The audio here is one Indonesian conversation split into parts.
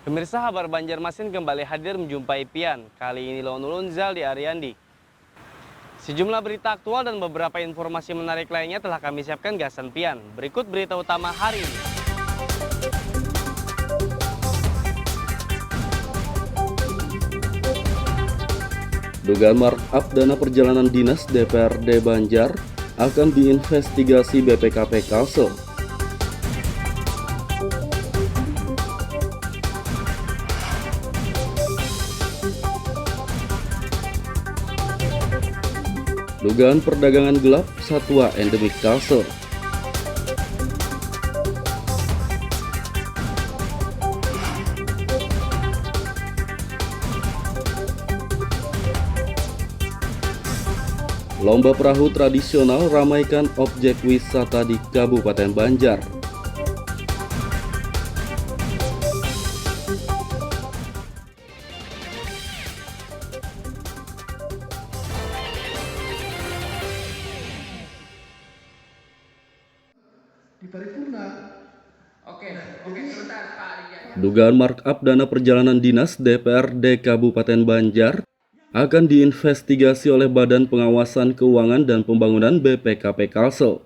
Pemirsa, Kabar Banjarmasin kembali hadir menjumpai Pian. Kali ini Lone Ulunzal di Ariandi. Sejumlah berita aktual dan beberapa informasi menarik lainnya telah kami siapkan gasan Pian. Berikut berita utama hari ini. Dugaan markup dana perjalanan dinas DPRD Banjar akan diinvestigasi BPKP Kalsel. Dugaan perdagangan gelap satwa endemik Kalsel. Lomba perahu tradisional ramaikan objek wisata di Kabupaten Banjar. Di paripurna. Oke, sebentar Pak. Dugaan markup dana perjalanan dinas DPRD Kabupaten Banjar akan diinvestigasi oleh Badan Pengawasan Keuangan dan Pembangunan BPKP Kalsel.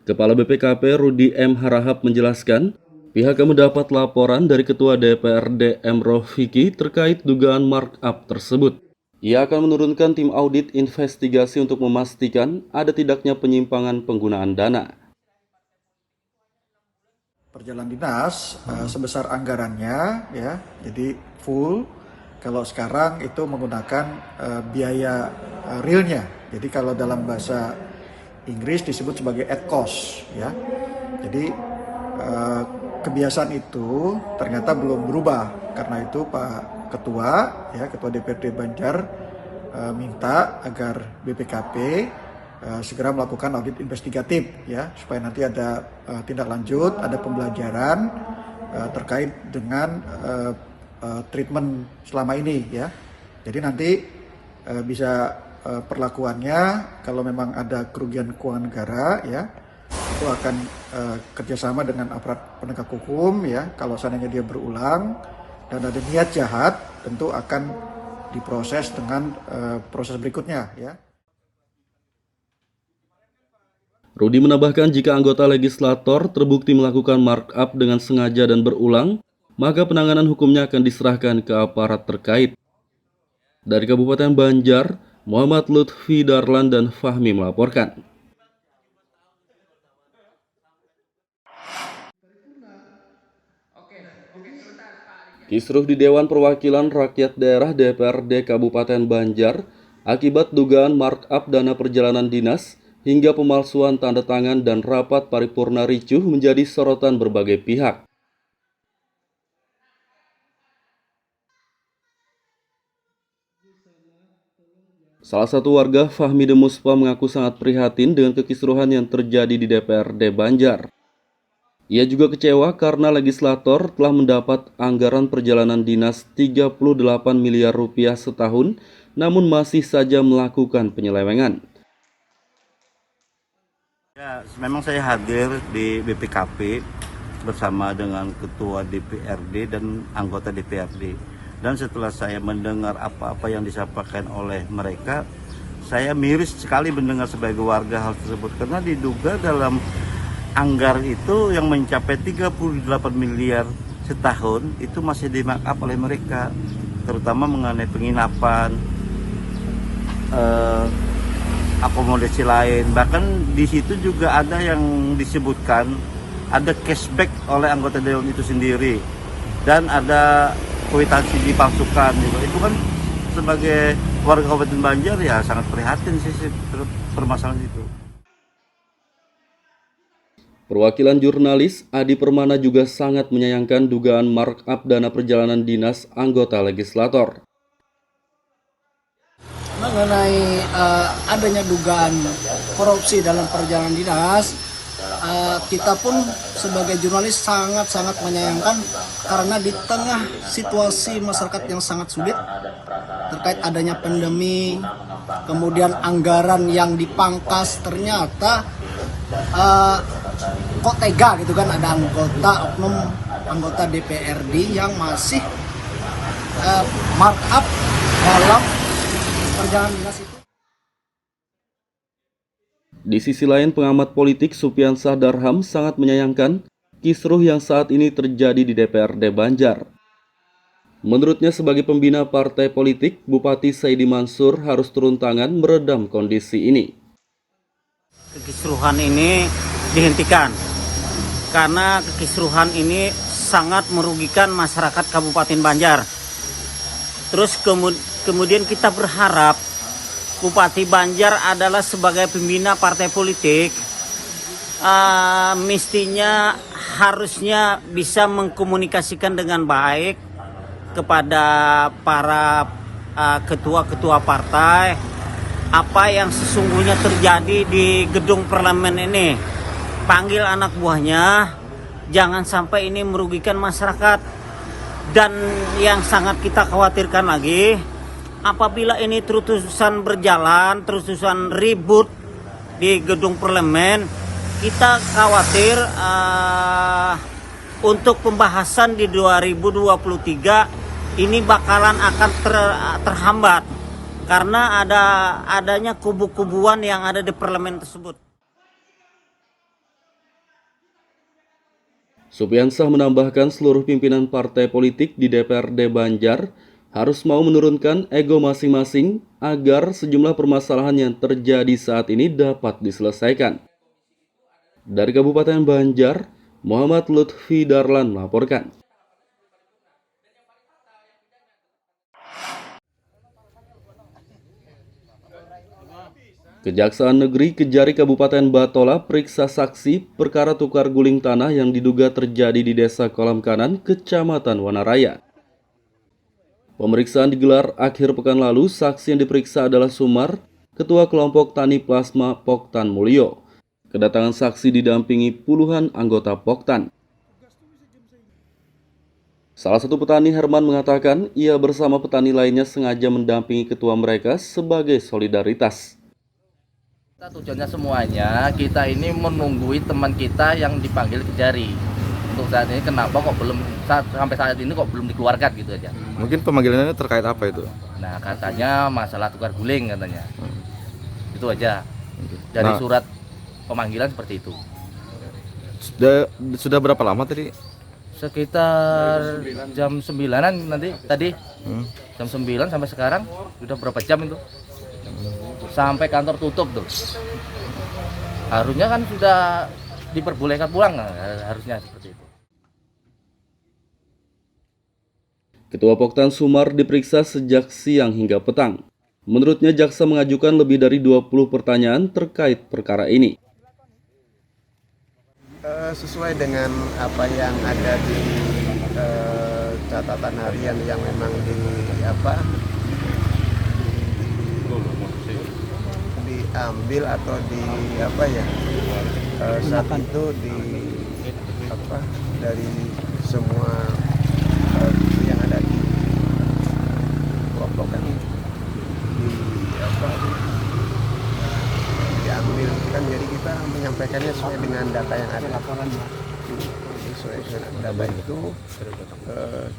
Kepala BPKP Rudi M. Harahap menjelaskan, pihaknya mendapat laporan dari Ketua DPRD M. Rofiki terkait dugaan markup tersebut. Ia akan menurunkan tim audit investigasi untuk memastikan ada tidaknya penyimpangan penggunaan dana. Perjalanan dinas sebesar anggarannya ya, jadi full. Kalau sekarang itu menggunakan biaya realnya. Jadi kalau dalam bahasa Inggris disebut sebagai at cost ya. Jadi kebiasaan itu ternyata belum berubah. Karena itu Pak Ketua ya, Ketua DPRD Banjar minta agar BPKP segera melakukan audit investigatif ya, supaya nanti ada tindak lanjut, ada pembelajaran terkait dengan treatment selama ini ya. Jadi nanti bisa perlakuannya kalau memang ada kerugian keuangan negara ya, itu akan kerjasama dengan aparat penegak hukum ya. Kalau seandainya dia berulang dan ada niat jahat, tentu akan diproses dengan proses berikutnya ya. Rudi menambahkan jika anggota legislator terbukti melakukan markup dengan sengaja dan berulang, maka penanganan hukumnya akan diserahkan ke aparat terkait. Dari Kabupaten Banjar, Muhammad Lutfi Darlan dan Fahmi melaporkan. Kisruh di Dewan Perwakilan Rakyat Daerah DPRD Kabupaten Banjar akibat dugaan markup dana perjalanan dinas hingga pemalsuan tanda tangan dan rapat paripurna ricuh menjadi sorotan berbagai pihak. Salah satu warga, Fahmi Demuspa, mengaku sangat prihatin dengan kekisruhan yang terjadi di DPRD Banjar. Ia juga kecewa karena legislator telah mendapat anggaran perjalanan dinas 38 miliar rupiah setahun, namun masih saja melakukan penyelewengan. Ya, memang saya hadir di BPKP bersama dengan Ketua DPRD dan anggota DPRD. Dan setelah saya mendengar apa-apa yang disampaikan oleh mereka, saya miris sekali mendengar sebagai warga hal tersebut. Karena diduga dalam anggaran itu yang mencapai 38 miliar setahun itu masih di-markup oleh mereka. Terutama mengenai penginapan, akomodasi lain, bahkan di situ juga ada yang disebutkan ada cashback oleh anggota dewan itu sendiri dan ada kwitansi dipalsukan juga. Itu kan sebagai warga Kabupaten Banjar ya sangat prihatin sih permasalahan itu. Perwakilan jurnalis Adi Permana juga sangat menyayangkan dugaan markup dana perjalanan dinas anggota legislator. Mengenai adanya dugaan korupsi dalam perjalanan dinas, kita pun sebagai jurnalis sangat-sangat menyayangkan karena di tengah situasi masyarakat yang sangat sulit terkait adanya pandemi, kemudian anggaran yang dipangkas, ternyata kok tega gitu kan, ada oknum anggota DPRD yang masih markup dalam perjalanan dinas itu. Di sisi lain, pengamat politik Supiansah Darham sangat menyayangkan kisruh yang saat ini terjadi di DPRD Banjar. Menurutnya, sebagai pembina partai politik, Bupati Saidi Mansur harus turun tangan meredam kondisi ini. Kekisruhan ini dihentikan karena kekisruhan ini sangat merugikan masyarakat Kabupaten Banjar. Terus kemudian kita berharap Bupati Banjar adalah sebagai pembina partai politik, mestinya harusnya bisa mengkomunikasikan dengan baik kepada para ketua-ketua partai apa yang sesungguhnya terjadi di gedung parlemen ini. Panggil anak buahnya, jangan sampai ini merugikan masyarakat. Dan yang sangat kita khawatirkan lagi, apabila ini terus-terusan berjalan, terus-terusan ribut di gedung parlemen, kita khawatir untuk pembahasan di 2023 ini bakalan akan terhambat karena adanya kubu-kubuan yang ada di parlemen tersebut. Supiansah menambahkan seluruh pimpinan partai politik di DPRD Banjar harus mau menurunkan ego masing-masing agar sejumlah permasalahan yang terjadi saat ini dapat diselesaikan. Dari Kabupaten Banjar, Muhammad Lutfi Darlan melaporkan. Kejaksaan Negeri Kejari Kabupaten Batola periksa saksi perkara tukar guling tanah yang diduga terjadi di Desa Kolam Kanan, Kecamatan Wanaraya. Pemeriksaan digelar akhir pekan lalu. Saksi yang diperiksa adalah Sumar, Ketua Kelompok Tani Plasma Poktan Mulyo. Kedatangan saksi didampingi puluhan anggota Poktan. Salah satu petani, Herman, mengatakan ia bersama petani lainnya sengaja mendampingi ketua mereka sebagai solidaritas. Tujuannya semuanya, kita ini menunggui teman kita yang dipanggil Kejari. Untuk saat ini kenapa kok belum, sampai saat ini kok belum dikeluarkan gitu aja. Mungkin pemanggilannya terkait apa itu? Nah, katanya masalah tukar guling katanya. Itu aja. Dari surat pemanggilan seperti itu. Sudah berapa lama tadi? Sekitar jam 9-an nanti tadi. Jam 9 sampai sekarang sudah berapa jam itu? Sampai kantor tutup tuh. Harusnya kan sudah diperbolehkan pulang, harusnya seperti itu. Ketua Poktan Sumar diperiksa sejak siang hingga petang. Menurutnya, jaksa mengajukan lebih dari 20 pertanyaan terkait perkara ini. Sesuai dengan apa yang ada di catatan harian yang memang diambil atau saat itu dari semua yang ada di kelompok kan diambil kan, jadi kita menyampaikannya sesuai dengan data yang ada. Sesuai dengan data itu,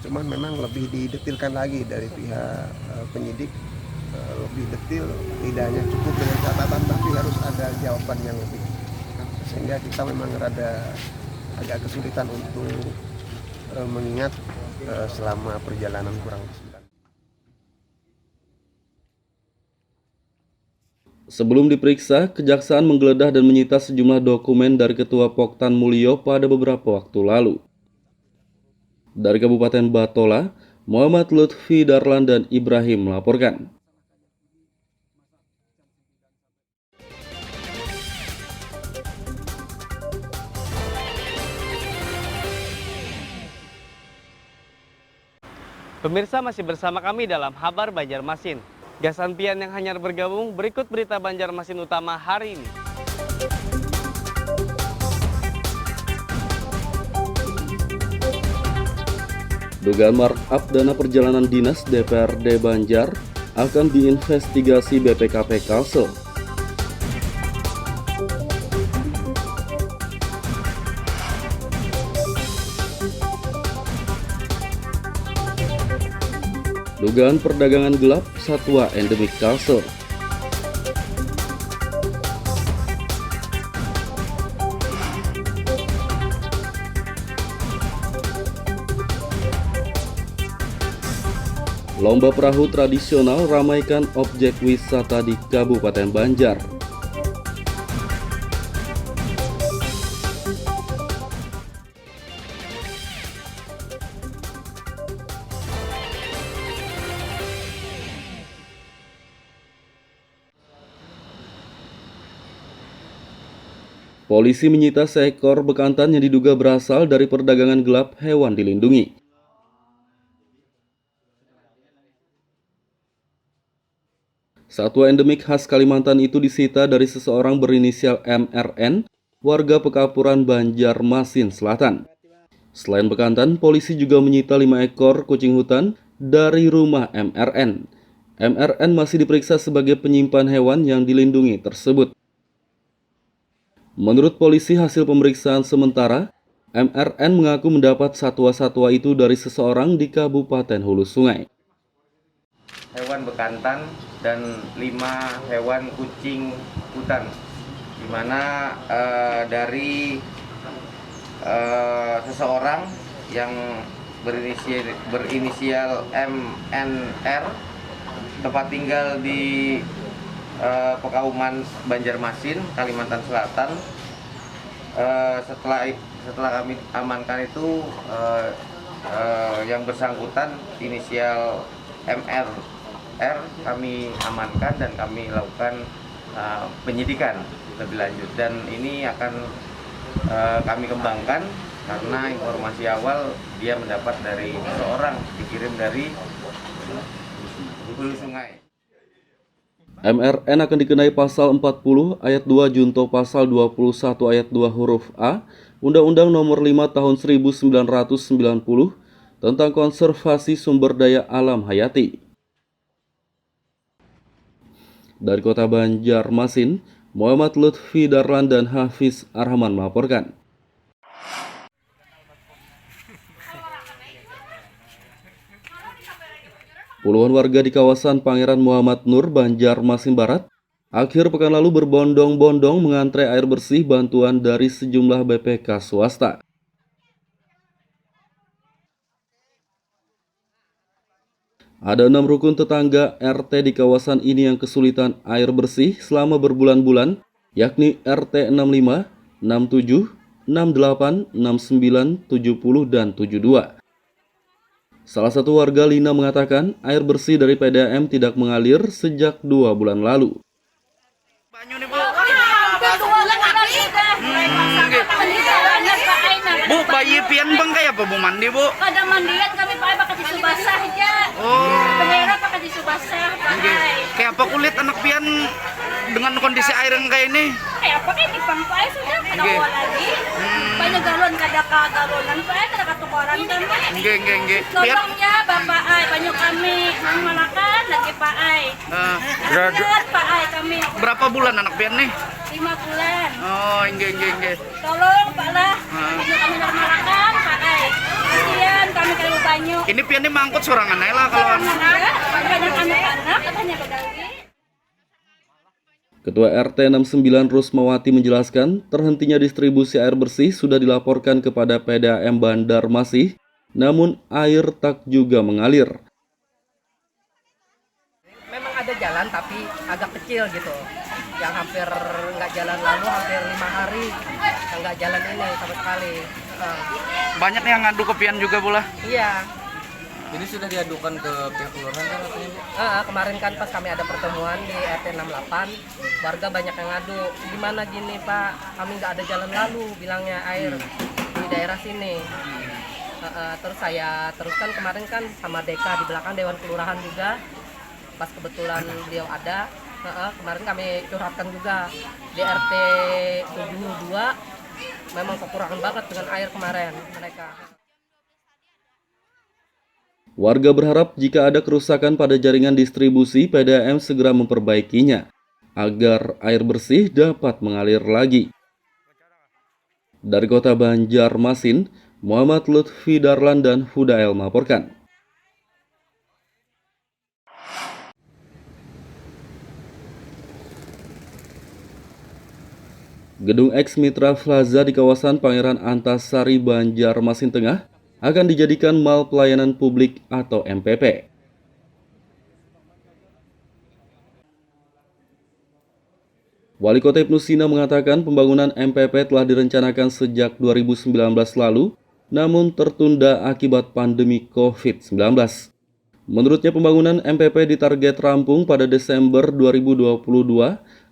cuman memang lebih didetilkan lagi dari pihak penyidik, lebih detil, tidak hanya cukup dengan catatan tapi harus ada jawaban yang lebih, sehingga kita memang agak kesulitan untuk mengingat selama perjalanan kurang lebih 9. Sebelum diperiksa, kejaksaan menggeledah dan menyita sejumlah dokumen dari Ketua Poktan Mulyo pada beberapa waktu lalu. Dari Kabupaten Batola, Muhammad Lutfi Darlan dan Ibrahim melaporkan. Pemirsa, masih bersama kami dalam Kabar Banjarmasin. Gasan Pian yang hanyar bergabung, berikut berita Banjarmasin utama hari ini. Dugaan markup dana perjalanan dinas DPRD Banjar akan diinvestigasi BPKP Kalsel. Dugaan perdagangan gelap satwa endemik Kalsel. Lomba perahu tradisional ramaikan objek wisata di Kabupaten Banjar. Polisi menyita seekor bekantan yang diduga berasal dari perdagangan gelap hewan dilindungi. Satwa endemik khas Kalimantan itu disita dari seseorang berinisial MRN, warga Pekapuran Banjarmasin Selatan. Selain bekantan, polisi juga menyita 5 ekor kucing hutan dari rumah MRN. MRN masih diperiksa sebagai penyimpan hewan yang dilindungi tersebut. Menurut polisi, hasil pemeriksaan sementara, MRN mengaku mendapat satwa-satwa itu dari seseorang di Kabupaten Hulu Sungai. Hewan bekantan dan 5 hewan kucing hutan, di mana dari seseorang yang berinisial MNR, tempat tinggal di Pekauman Banjarmasin, Kalimantan Selatan. Setelah kami amankan itu, yang bersangkutan inisial MR kami amankan dan kami lakukan penyidikan lebih lanjut, dan ini akan kami kembangkan karena informasi awal dia mendapat dari seseorang, dikirim dari Hulu Sungai. MRN akan dikenai pasal 40 ayat 2 junto pasal 21 ayat 2 huruf A Undang-Undang Nomor 5 Tahun 1990 tentang konservasi sumber daya alam hayati. Dari Kota Banjarmasin, Muhammad Lutfi Darlan dan Hafiz Arhaman melaporkan. Puluhan warga di kawasan Pangeran Muhammad Nur, Banjarmasin Barat, akhir pekan lalu berbondong-bondong mengantre air bersih bantuan dari sejumlah BPK swasta. Ada 6 rukun tetangga RT di kawasan ini yang kesulitan air bersih selama berbulan-bulan, yakni RT 65, 67, 68, 69, 70, dan 72. Salah satu warga, Lina, mengatakan air bersih dari PDAM tidak mengalir sejak 2 bulan lalu. Bu, bayi pian bang kayak apa bu mandi bu? Kada mandian kami pakai tisu basah aja. Pengira pakai tisu basah. Kayak apa kulit anak pian dengan kondisi air yang kayak ini? Kayak apa kayak dipampai sudah kada lagi. Banyak galon kada galonan pae kada katukoran kan. Nggih. Tolongnya bapak ai banyak kami nang Malakan lagi pak ai. Pak ai kami. Berapa bulan anak pian nih? 5 bulan. Oh, nggih. Tolong Pak lah. Banyak kami nang Malakan pak ai. Kasihan kami kalau banyak. Ini pian nih mangkut sorangan aja lah kalau banyak anak-anak katanya bedagi. Ketua RT 69 Rusmawati menjelaskan terhentinya distribusi air bersih sudah dilaporkan kepada PDAM Banjarmasin, namun air tak juga mengalir. Memang ada jalan tapi agak kecil gitu, yang hampir nggak jalan, lalu hampir 5 hari nggak jalan ini sama sekali. Banyak yang ngadu ke pian juga pula. Iya. Ini sudah diadukan ke pihak kelurahan kan katanya Bu? Kemarin kan pas kami ada pertemuan di RT 68, warga banyak yang ngadu, gimana gini Pak, kami nggak ada jalan lalu, bilangnya air di daerah sini. Terus saya teruskan kemarin kan sama Deka di belakang Dewan Kelurahan juga, pas kebetulan beliau ada, kemarin kami curhatkan juga di RT 72, memang kekurangan banget dengan air kemarin mereka. Warga berharap jika ada kerusakan pada jaringan distribusi, PDAM segera memperbaikinya agar air bersih dapat mengalir lagi. Dari Kota Banjarmasin, Muhammad Lutfi Darlan dan Hudael melaporkan. Gedung X Mitra Plaza di kawasan Pangeran Antasari, Banjarmasin Tengah akan dijadikan Mall Pelayanan Publik atau MPP. Wali Kota Ibnu Sina mengatakan pembangunan MPP telah direncanakan sejak 2019 lalu, namun tertunda akibat pandemi COVID-19. Menurutnya pembangunan MPP ditarget rampung pada Desember 2022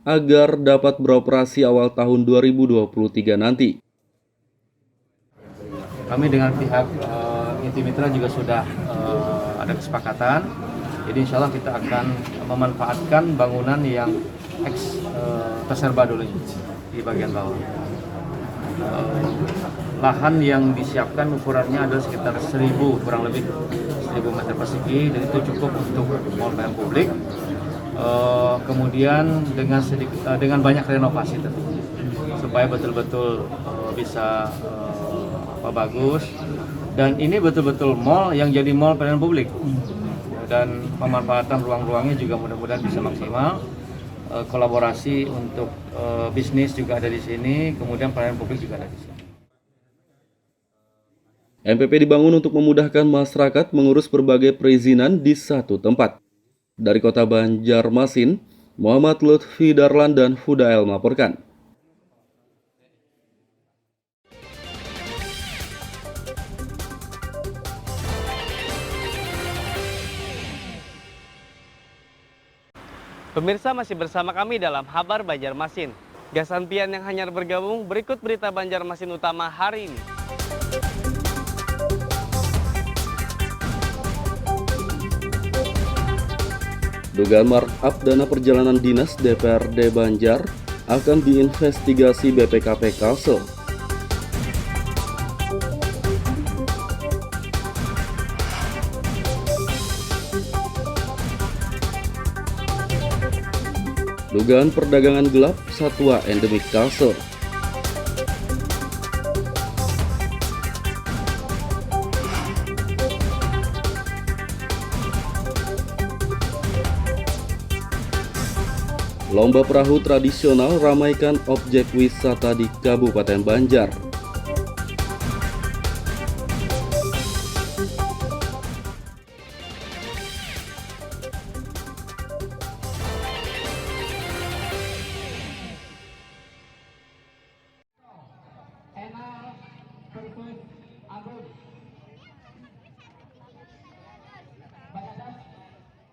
agar dapat beroperasi awal tahun 2023 nanti. Kami dengan pihak Inti Mitra juga sudah ada kesepakatan, jadi insya Allah kita akan memanfaatkan bangunan yang terserba dulu di bagian bawah. Lahan yang disiapkan ukurannya adalah sekitar 1.000 kurang lebih 1.000 meter persegi, dan itu cukup untuk mall pelayanan publik. Kemudian dengan banyak renovasi tentunya, supaya betul-betul bisa bagus, dan ini betul-betul mall yang jadi mall pelayanan publik, dan pemanfaatan ruang-ruangnya juga mudah-mudahan bisa maksimal. Kolaborasi untuk bisnis juga ada di sini, kemudian pelayanan publik juga ada di sini. MPP dibangun untuk memudahkan masyarakat mengurus berbagai perizinan di satu tempat. Dari Kota Banjarmasin, Muhammad Lutfi Darlan dan Fudael melaporkan. Pemirsa masih bersama kami dalam Kabar Banjarmasin. Gasan Pian yang hanya bergabung, berikut berita Banjarmasin utama hari ini. Dugaan markup dana perjalanan dinas DPRD Banjar akan diinvestigasi BPKP Kalsel. Dugaan perdagangan gelap satwa endemik Kalsel. Lomba perahu tradisional ramaikan objek wisata di Kabupaten Banjar.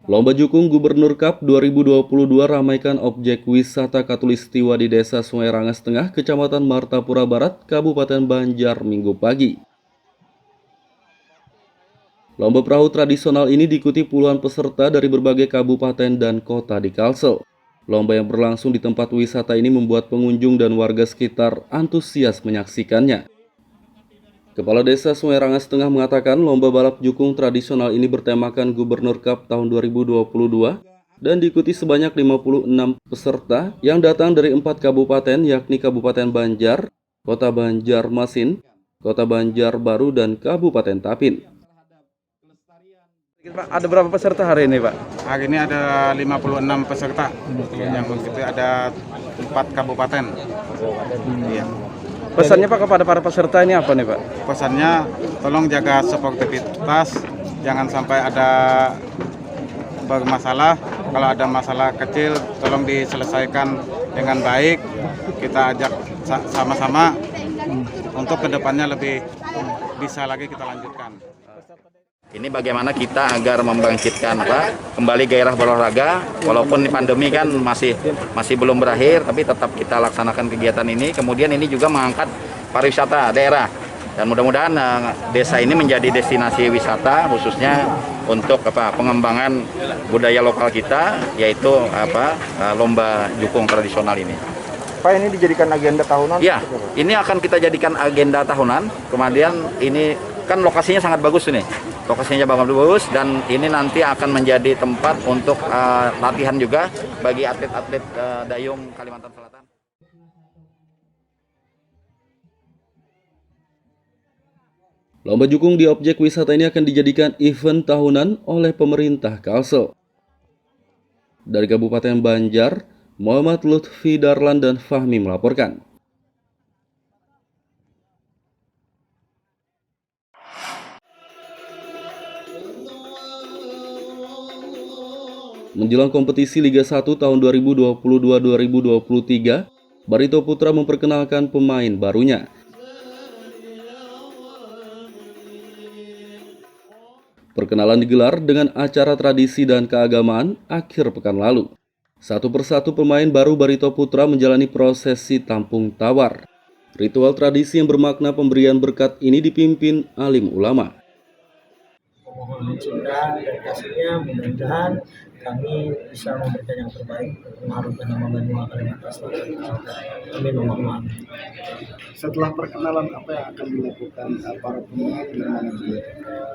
Lomba Jukung Gubernur Cup 2022 ramaikan objek wisata Katulistiwa di Desa Sungai Rangas Tengah, Kecamatan Martapura Barat, Kabupaten Banjar, Minggu pagi. Lomba perahu tradisional ini diikuti puluhan peserta dari berbagai kabupaten dan kota di Kalsel. Lomba yang berlangsung di tempat wisata ini membuat pengunjung dan warga sekitar antusias menyaksikannya. Kepala Desa Sungai Rangas Tengah mengatakan lomba balap jukung tradisional ini bertemakan Gubernur Cup tahun 2022 dan diikuti sebanyak 56 peserta yang datang dari 4 kabupaten, yakni Kabupaten Banjar, Kota Banjarmasin, Kota Banjarbaru, dan Kabupaten Tapin. Ada berapa peserta hari ini, Pak? Hari ini ada 56 peserta, yang begitu ada 4 kabupaten. Iya. Pesannya Pak kepada para peserta ini apa nih Pak? Pesannya tolong jaga sportivitas, jangan sampai ada bermasalah. Kalau ada masalah kecil tolong diselesaikan dengan baik. Kita ajak sama-sama untuk kedepannya lebih bisa lagi kita lanjutkan. Ini bagaimana kita agar membangkitkan kembali gairah berolahraga, walaupun pandemi kan masih belum berakhir, tapi tetap kita laksanakan kegiatan ini. Kemudian ini juga mengangkat pariwisata daerah, dan mudah-mudahan desa ini menjadi destinasi wisata khususnya untuk pengembangan budaya lokal kita, yaitu lomba jukung tradisional ini. Pak, ini dijadikan agenda tahunan? Ya, ini akan kita jadikan agenda tahunan. Kemudian ini kan lokasinya sangat bagus ini. Lokasinya bagus, dan ini nanti akan menjadi tempat untuk latihan juga bagi atlet-atlet dayung Kalimantan Selatan. Lomba jukung di objek wisata ini akan dijadikan event tahunan oleh pemerintah Kalsel. Dari Kabupaten Banjar, Muhammad Lutfi Darlan dan Fahmi melaporkan. Menjelang kompetisi Liga 1 tahun 2022-2023, Barito Putra memperkenalkan pemain barunya. Perkenalan digelar dengan acara tradisi dan keagamaan akhir pekan lalu. Satu persatu pemain baru Barito Putra menjalani prosesi tampung tawar. Ritual tradisi yang bermakna pemberian berkat ini dipimpin alim ulama. Mohon cinta dan kasihnya, mudah-mudahan kami bisa memberikan yang terbaik mengharumkan nama benua Kalimantan Selatan. Amin Allahumma amin. Setelah perkenalan, apa yang akan dilakukan para pemain dan manajemen?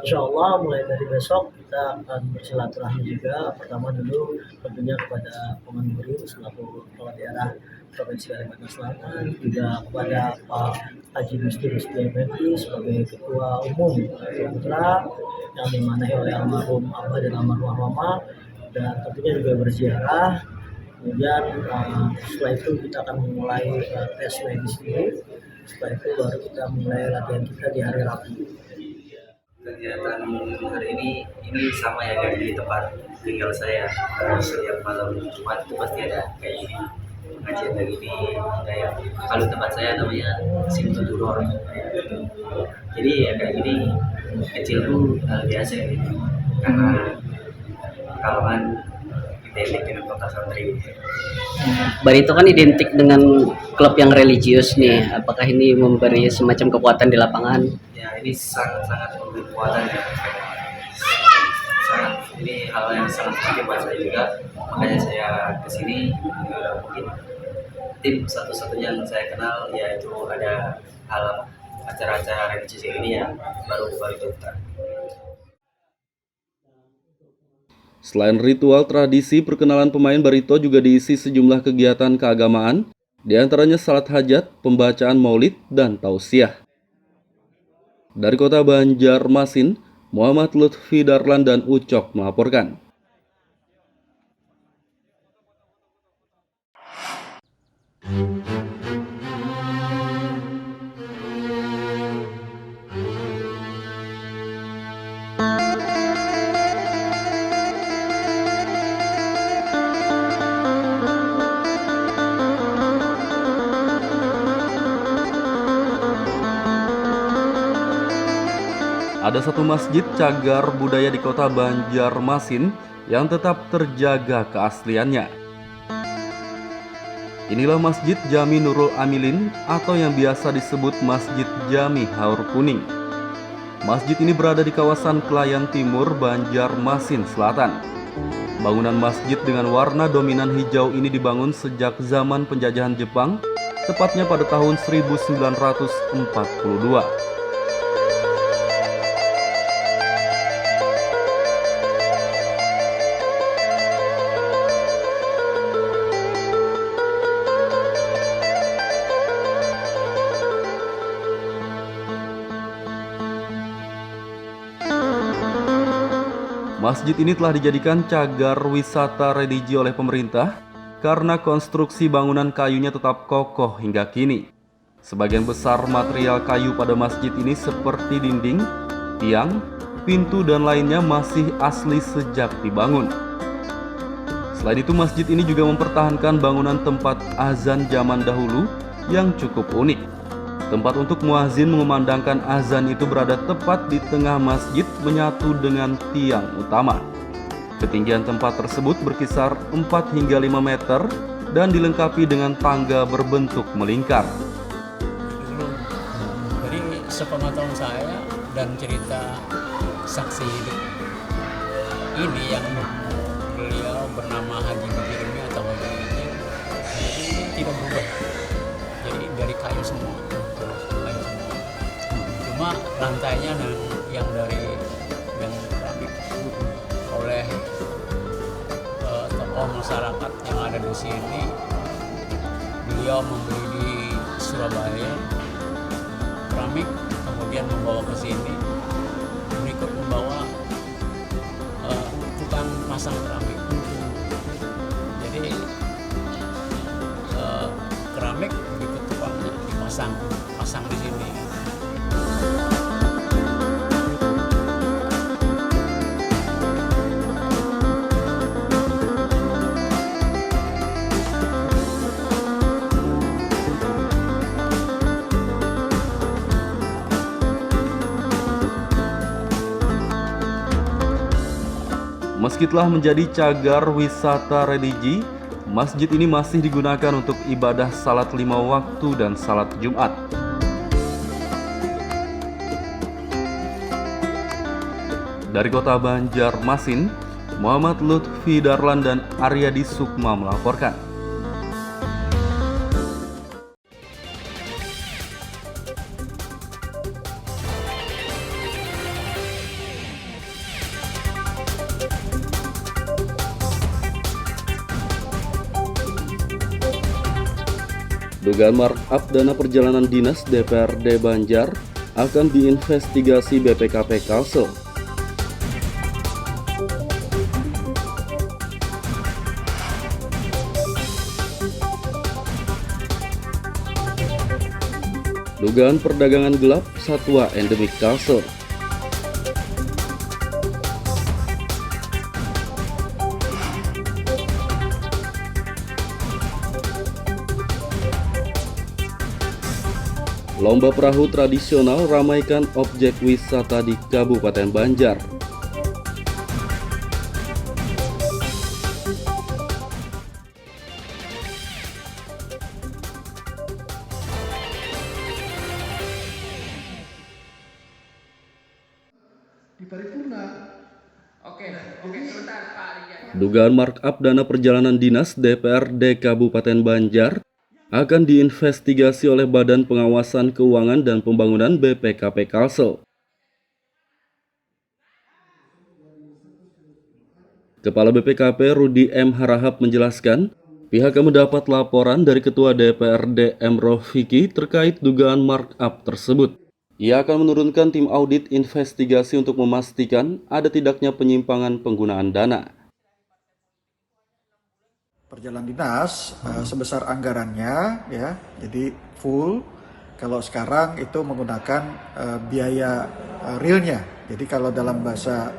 Insya Allah mulai dari besok kita akan bersilaturahmi juga. Pertama dulu tentunya kepada Pemanguri selaku kepala daerah Provinsi Kalimantan Selatan, juga kepada Pak Haji Musti Effendi sebagai Ketua Umum Putra yang dimanai oleh almarhum Abah dan almarhum Mama, dan tentunya juga berziarah. Kemudian setelah itu kita akan memulai tes medis dulu. Setelah itu baru kita mulai latihan kita di hari Rabu. Kegiatan hari ini sama ya kayak di tempat tinggal saya. Setiap malam Jumat itu pasti ada kayak gini, pengajian kayak gini. Kayak kalau tempat saya namanya Simtuduror. Jadi ya kayak gini kecil tuh biasa gitu. Karena kalau kan identik dengan kota santri. Barito kan identik dengan klub yang religius nih. Apakah ini memberi semacam kekuatan di lapangan? Ya ini sangat memberi kekuatan ya. Sangat, ini hal yang sangat penting buat saya juga. Makanya saya kesini mungkin tim satu-satunya yang saya kenal yaitu ada hal acara-acara religius ini ya baru itu. Selain ritual tradisi, perkenalan pemain Barito juga diisi sejumlah kegiatan keagamaan, di antaranya salat hajat, pembacaan maulid, dan tausiah. Dari kota Banjarmasin, Muhammad Lutfi Darlan dan Ucok melaporkan. Ada satu masjid cagar budaya di kota Banjarmasin yang tetap terjaga keasliannya. Inilah Masjid Jami Nurul Amilin atau yang biasa disebut Masjid Jami Haur Kuning. Masjid ini berada di kawasan Klayan Timur, Banjarmasin Selatan. Bangunan masjid dengan warna dominan hijau ini dibangun sejak zaman penjajahan Jepang, tepatnya pada tahun 1942. Masjid ini telah dijadikan cagar wisata religi oleh pemerintah karena konstruksi bangunan kayunya tetap kokoh hingga kini. Sebagian besar material kayu pada masjid ini seperti dinding, tiang, pintu dan lainnya masih asli sejak dibangun. Selain itu, masjid ini juga mempertahankan bangunan tempat azan zaman dahulu yang cukup unik. Tempat untuk muazin mengumandangkan azan itu berada tepat di tengah masjid menyatu dengan tiang utama. Ketinggian tempat tersebut berkisar 4 hingga 5 meter dan dilengkapi dengan tangga berbentuk melingkar. Jadi sepengetahuan saya dan cerita saksi hidup ini yang beliau bernama Haji Mujirmi atau Haji Mujir, ini tidak berubah. Jadi dari kayu semua. Cuma lantainya yang dari yang keramik oleh tokoh masyarakat yang ada di sini. Beliau membeli di Surabaya keramik, kemudian membawa ke sini, berikut membawa tukang masang keramik. Jadi keramik berikut tukangnya dipasang di sini. Meski telah menjadi cagar wisata religi, masjid ini masih digunakan untuk ibadah salat 5 waktu dan salat Jumat. Dari kota Banjarmasin, Muhammad Lutfi Darlan dan Aryadi Sukma melaporkan. Dugaan markup dana perjalanan dinas DPRD Banjar akan diinvestigasi BPKP Kalsel. Dugaan perdagangan gelap satwa endemik Kalsel. Lomba perahu tradisional ramaikan objek wisata di Kabupaten Banjar. Dugaan markup dana perjalanan dinas DPRD Kabupaten Banjar akan diinvestigasi oleh Badan Pengawasan Keuangan dan Pembangunan BPKP Kalsel. Kepala BPKP Rudi M. Harahap menjelaskan, pihaknya mendapat laporan dari Ketua DPRD M. Rofiki terkait dugaan markup tersebut. Ia akan menurunkan tim audit investigasi untuk memastikan ada tidaknya penyimpangan penggunaan dana. Perjalanan dinas sebesar anggarannya ya, jadi full. Kalau sekarang itu menggunakan biaya realnya. Jadi kalau dalam bahasa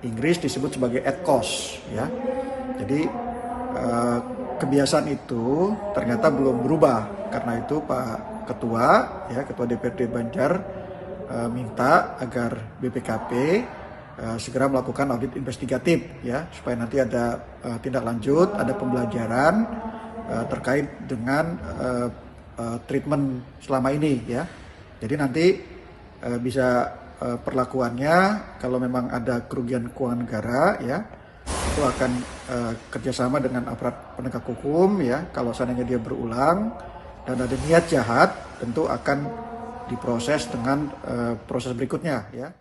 Inggris disebut sebagai at cost ya. Jadi kebiasaan itu ternyata belum berubah. Karena itu Pak Ketua ya, Ketua DPRD Banjar minta agar BPKP segera melakukan audit investigatif ya, supaya nanti ada tindak lanjut, ada pembelajaran terkait dengan treatment selama ini ya. Jadi nanti bisa perlakuannya kalau memang ada kerugian keuangan negara ya, itu akan kerjasama dengan aparat penegak hukum ya. Kalau seandainya dia berulang dan ada niat jahat, tentu akan diproses dengan proses berikutnya ya.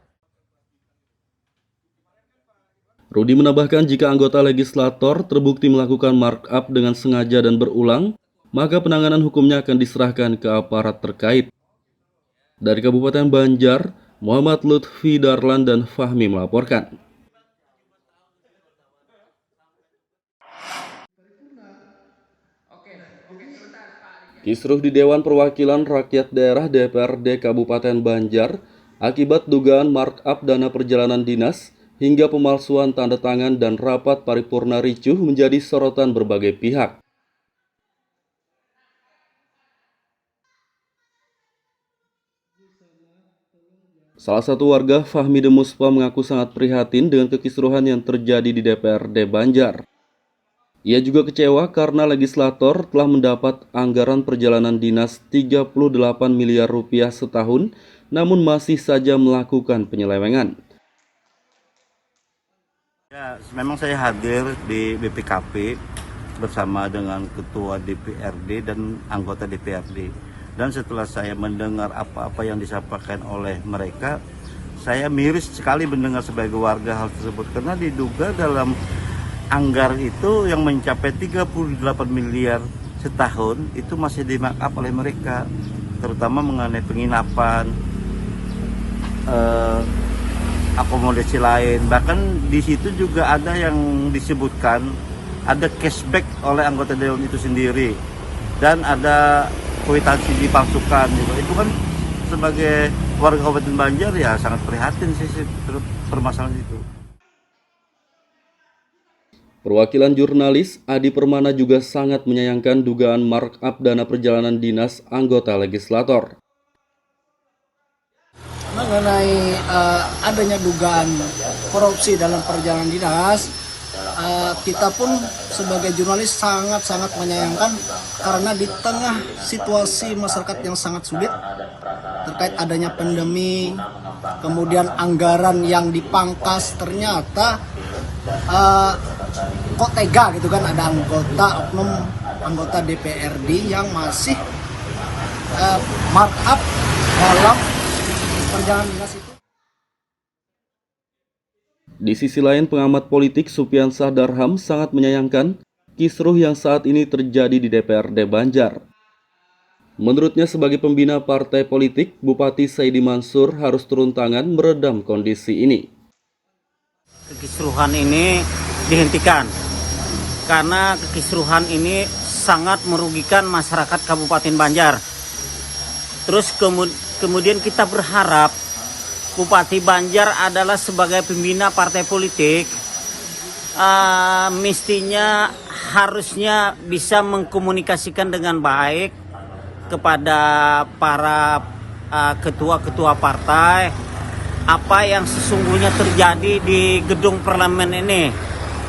Rudi menambahkan jika anggota legislator terbukti melakukan markup dengan sengaja dan berulang, maka penanganan hukumnya akan diserahkan ke aparat terkait. Dari Kabupaten Banjar, Muhammad Lutfi Darlan dan Fahmi melaporkan. Kisruh di Dewan Perwakilan Rakyat Daerah DPRD Kabupaten Banjar akibat dugaan markup dana perjalanan dinas hingga pemalsuan tanda tangan dan rapat paripurna ricuh menjadi sorotan berbagai pihak. Salah satu warga, Fahmi Demuspa, mengaku sangat prihatin dengan kekisruhan yang terjadi di DPRD Banjar. Ia juga kecewa karena legislator telah mendapat anggaran perjalanan dinas 38 miliar rupiah setahun, namun masih saja melakukan penyelewengan. Ya, memang saya hadir di BPKP bersama dengan Ketua DPRD dan anggota DPRD. Dan setelah saya mendengar apa-apa yang disampaikan oleh mereka, saya miris sekali mendengar sebagai warga hal tersebut. Karena diduga dalam anggaran itu yang mencapai 38 miliar setahun itu masih di-markup oleh mereka. Terutama mengenai penginapan, akomodasi lain, bahkan di situ juga ada yang disebutkan ada cashback oleh anggota dewan itu sendiri dan ada kwitansi dipalsukan gitu. Itu kan sebagai warga Kabupaten Banjar ya sangat prihatin sih permasalahan itu. Perwakilan jurnalis Adi Permana juga sangat menyayangkan dugaan markup dana perjalanan dinas anggota legislator. mengenai adanya dugaan korupsi dalam perjalanan dinas, kita pun sebagai jurnalis sangat-sangat menyayangkan karena di tengah situasi masyarakat yang sangat sulit terkait adanya pandemi, kemudian anggaran yang dipangkas, ternyata kok tega gitu kan, ada anggota DPRD yang masih markup dalam perjalanan dinas itu. Di sisi lain, pengamat politik Supiansah Darham sangat menyayangkan kisruh yang saat ini terjadi di DPRD Banjar. Menurutnya, sebagai pembina partai politik, Bupati Saidi Mansur harus turun tangan meredam kondisi ini. Kekisruhan ini dihentikan karena kekisruhan ini sangat merugikan masyarakat Kabupaten Banjar. Terus kemudian kita berharap Bupati Banjar adalah sebagai pembina partai politik, mestinya harusnya bisa mengkomunikasikan dengan baik kepada para ketua-ketua partai apa yang sesungguhnya terjadi di gedung parlemen ini.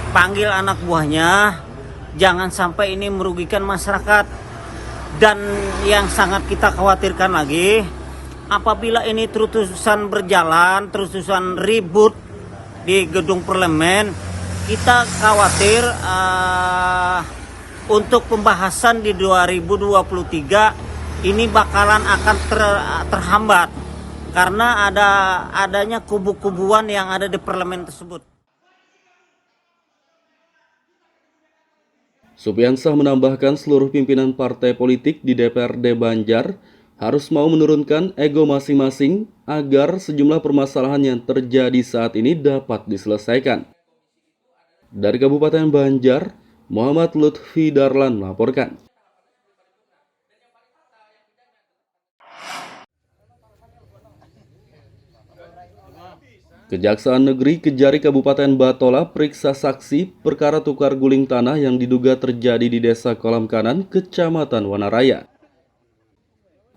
Panggil anak buahnya, jangan sampai ini merugikan masyarakat. Dan yang sangat kita khawatirkan lagi, apabila ini terus-terusan berjalan, terus-terusan ribut di gedung parlemen, kita khawatir untuk pembahasan di 2023 ini bakalan akan terhambat karena adanya kubu-kubuan yang ada di parlemen tersebut. Supiansah menambahkan seluruh pimpinan partai politik di DPRD Banjar harus mau menurunkan ego masing-masing agar sejumlah permasalahan yang terjadi saat ini dapat diselesaikan. Dari Kabupaten Banjar, Muhammad Lutfi Darlan melaporkan. Kejaksaan Negeri Kejari Kabupaten Batola periksa saksi perkara tukar guling tanah yang diduga terjadi di Desa Kolam Kanan, Kecamatan Wanaraya.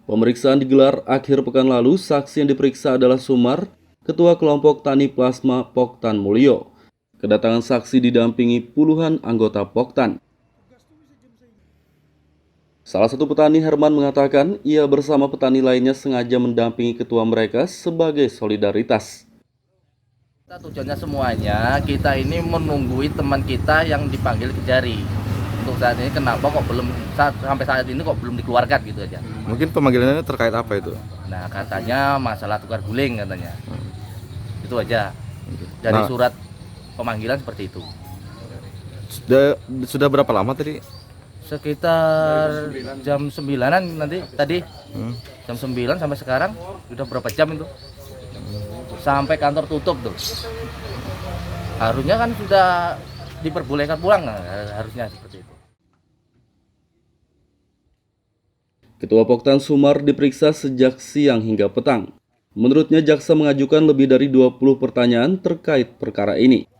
Pemeriksaan digelar akhir pekan lalu. Saksi yang diperiksa adalah Sumar, Ketua Kelompok Tani Plasma Poktan Mulyo. Kedatangan saksi didampingi puluhan anggota Poktan. Salah satu petani, Herman, mengatakan ia bersama petani lainnya sengaja mendampingi ketua mereka sebagai solidaritas. Tujuannya semuanya, kita ini menunggui teman kita yang dipanggil Kejari. Untuk saat ini kenapa kok belum, sampai saat ini kok belum dikeluarkan gitu aja. Mungkin pemanggilannya terkait apa itu? Nah, katanya masalah tukar guling katanya. Itu aja. Dari surat pemanggilan seperti itu. Sudah berapa lama tadi? Sekitar jam 9-an nanti tadi. Jam 9 sampai sekarang udah berapa jam itu? Sampai kantor tutup tuh. Harusnya kan sudah diperbolehkan pulang, harusnya seperti itu. Ketua Poktan Sumar diperiksa sejak siang hingga petang. Menurutnya, jaksa mengajukan lebih dari 20 pertanyaan terkait perkara ini.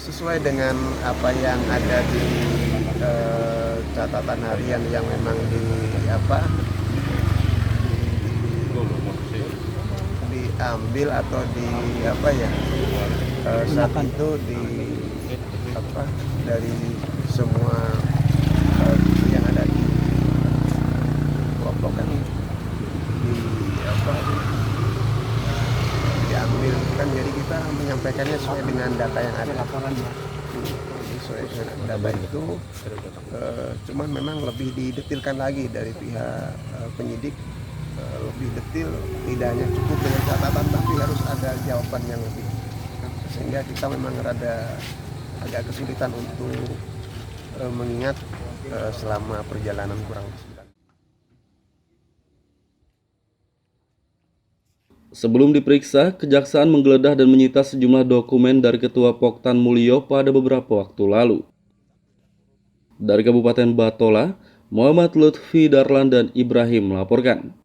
Sesuai dengan apa yang ada di catatan harian yang memang diambil atau saat itu dari semua yang ada di kelompok kan diambil kan, jadi kita menyampaikannya sesuai dengan data yang ada. Sesuai dengan data itu, cuman memang lebih didetilkan lagi dari pihak penyidik, lebih detil, tidak hanya cukup dengan catatan tapi harus ada jawaban yang lebih, sehingga kita memang agak kesulitan untuk mengingat selama perjalanan kurang lebih 9. Sebelum diperiksa, kejaksaan menggeledah dan menyita sejumlah dokumen dari Ketua Poktan Mulyo pada beberapa waktu lalu. Dari Kabupaten Batola, Muhammad Lutfi Darlan dan Ibrahim melaporkan.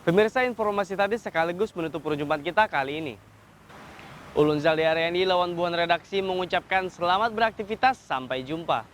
Pemirsa, informasi tadi sekaligus menutup perjumpaan kita kali ini. Ulun Zaldi Ariandi lawan buan redaksi mengucapkan selamat beraktivitas, sampai jumpa.